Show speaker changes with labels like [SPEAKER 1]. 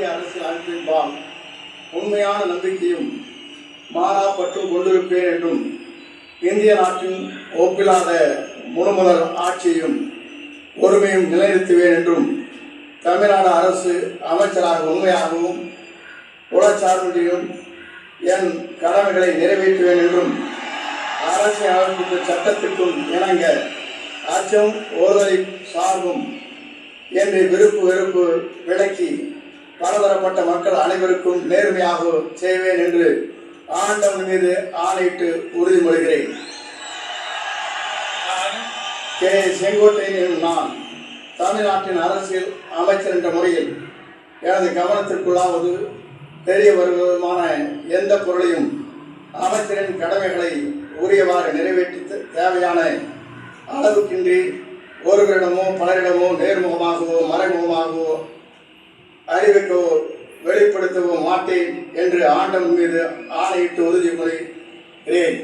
[SPEAKER 1] இந்திய அரசியல் அமைப்பின்பால் உண்மையான நம்பிக்கையும் மாறாப்பற்றும் கொண்டிருப்பேன் என்றும் இந்திய நாட்டின் ஒப்பில்லாத முழுமுதல் ஆட்சியையும் ஒருமையும் நிலைநிறுத்துவேன் என்றும் தமிழ்நாடு அரசு அமைச்சராக உண்மையாகவும் உளச்சார்பின்றியும் என் கடமைகளை நிறைவேற்றுவேன் என்றும் அரசியல் அமைப்பு சட்டத்திற்கும் இணங்க அச்சம் ஒருதலை சார்பும் என்று விருப்பு வெறுப்பு விலக்கி பலதரப்பட்ட மக்கள் அனைவருக்கும் நேர்மையாக செய்வேன் என்று ஆண்டவன் மீது ஆணையிட்டு உறுதிமொழிகிறேன். கே. செங்கோட்டையன் நான் தமிழ்நாட்டின் அரசியல் அமைச்சர் என்ற முறையில் எனது கவனத்திற்குள்ளாவது தெரிய வருவதுமான எந்த பொருளையும் அமைச்சரின் கடமைகளை உரியவாறு நிறைவேற்றி தேவையான அளவுக்கின்றி ஒருவரிடமோ பலரிடமோ நேர்முகமாகவோ மறைமுகமாகவோ அறிவிக்கவோ வெளிப்படுத்தவோ மாட்டேன் என்று ஆண்டவன் மீது ஆணையிட்டு உறுதிமொழிகிறேன்.